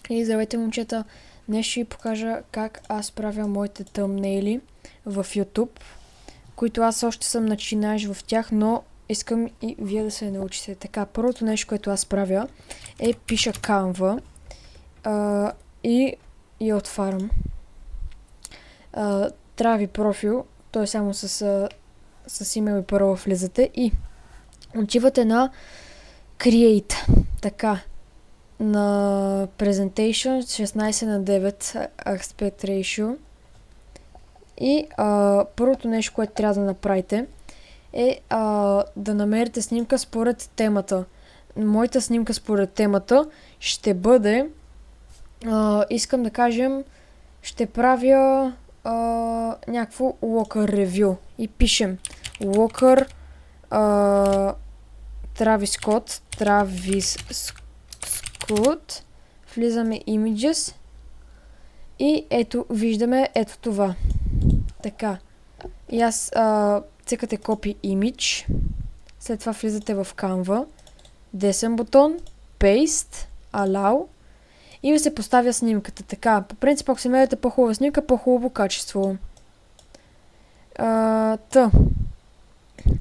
И здравейте, момчета! Днес ще ви покажа как аз правя моите тъмнейли в YouTube, които аз още съм начинаещ в тях, но искам и вие да се научите. Така, първото нещо, което аз правя е пиша Canva и я отварям. Трябва ви профил, той е само с имейл и парола влизате и отивате на Create. Така. На Presentation 16:9 Aspect Ratio. И първото нещо, което трябва да направите е да намерите снимка според темата. Моята снимка според темата ще бъде искам да кажем, ще правя някакво Walker Review и пишем Walker Travis Scott, влизаме Images и ето, виждаме ето това. Така. И аз цъкате Copy Image, след това влизате в Canva, десен бутон, Paste, Allow и ви се поставя снимката. Така, по принцип, ако се намерите по-хубава снимка, по-хубаво качество.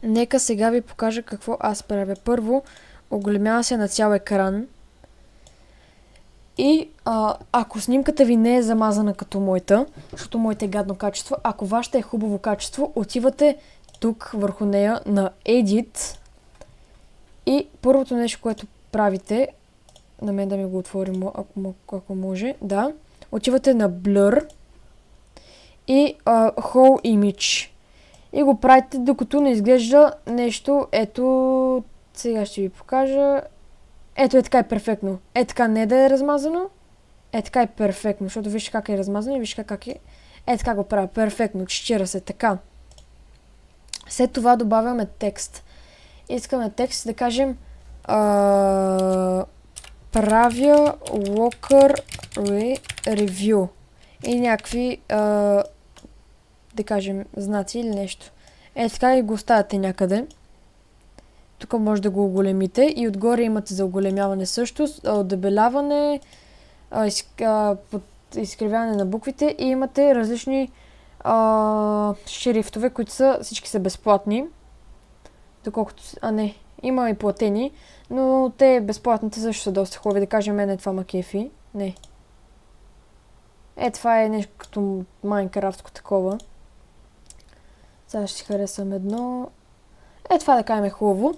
Нека сега ви покажа какво аз правя. Първо, оголемява се на цял екран. И ако снимката ви не е замазана като моята, защото моята е гадно качество, ако вашата е хубаво качество, отивате тук върху нея на Edit и първото нещо, което правите, на мен да ми го отворим, ако може, да, отивате на Blur и Whole Image и го правите докато не изглежда нещо, ето, сега ще ви покажа. Ето е така е перфектно. Е така не да е размазано. Е така е перфектно, защото вижте как е размазано и вижте как е. Е така го правя. Перфектно. Чичира се така. След това добавяме текст. Искаме текст да кажем правя Walker Review. И някакви да кажем знаци или нещо. Е така и го оставяте някъде. Тук може да го оголемите и отгоре имате за оголемяване също, дебеляване, изкривяване на буквите и имате различни шрифтове, които всички са безплатни. Доколкото, не, има и платени, но те безплатните също са доста хубави. Да кажем, мен е това макефи. Не. Това е нещо като майнкрафтко такова. Сега ще си харесам едно. Това да кажем е хубаво.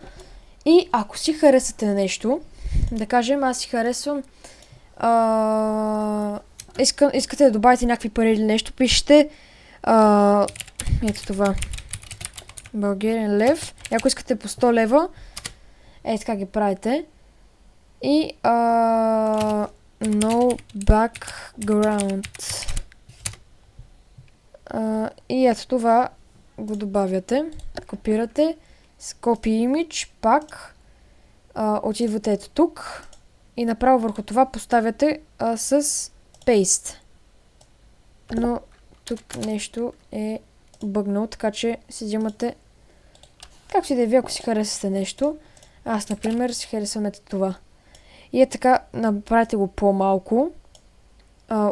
И ако си харесате нещо, да кажем аз си харесвам искате да добавите някакви пари или нещо, пишете ето това Българен лев. И ако искате по 100 лева, така ги правите. И no background. И ето това го добавяте, копирате, с Copy Image, пак отидвате ето тук и направо върху това поставяте с Paste. Но тук нещо е бъгнало, така че си взимате както и да е вие, ако си харесате нещо. Аз, например, си харесвам ето това. И е така, направите го по-малко,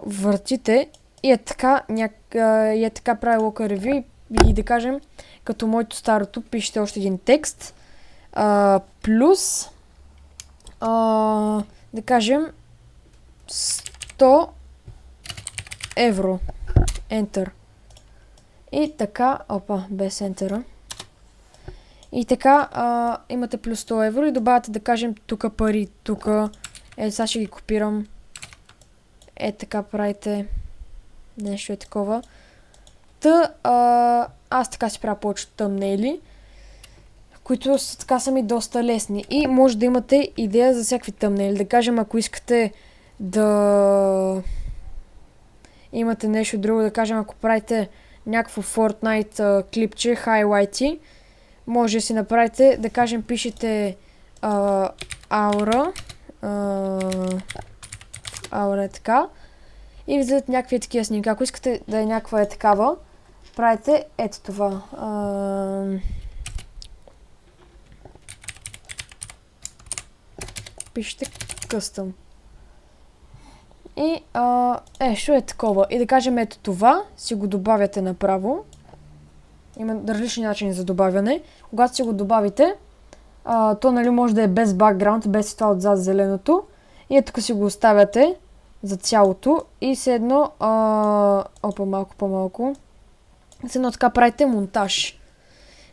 въртите и е така, прави Walker Review и да кажем, като моето старото, пишете още един текст, плюс, да кажем, 100 евро. Enter. И така, без ентера. И така, имате плюс 100 евро и добавяте, да кажем, тук пари, тук. Сега ще ги копирам. Така правите. Нещо е такова. Аз така си правя повече тъмнейли, които така са ми доста лесни. И може да имате идея за всякакви тъмнейли. Да кажем, ако искате да имате нещо друго, да кажем, ако правите някакво Fortnite клипче, хайлайти, може да си направите, да кажем, пишете аура е така и визитат някакви такива снимки. Ако искате да е някаква е такава, правите ето това. Пишете custom. И що е такова? И да кажем ето това, си го добавяте направо. Има различни начини за добавяне. Когато си го добавите, то нали може да е без бакграунд, без това отзад зеленото. И тук си го оставяте за цялото и все едно малко по-малко. Все едно така правите монтаж.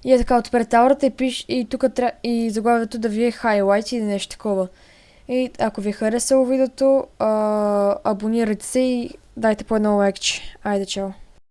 И е така отпред аурата и тук и заглавието да ви е highlight или нещо такова. И ако ви е харесало видеото, абонирайте се и дайте по едно лайкче. Айде, чао!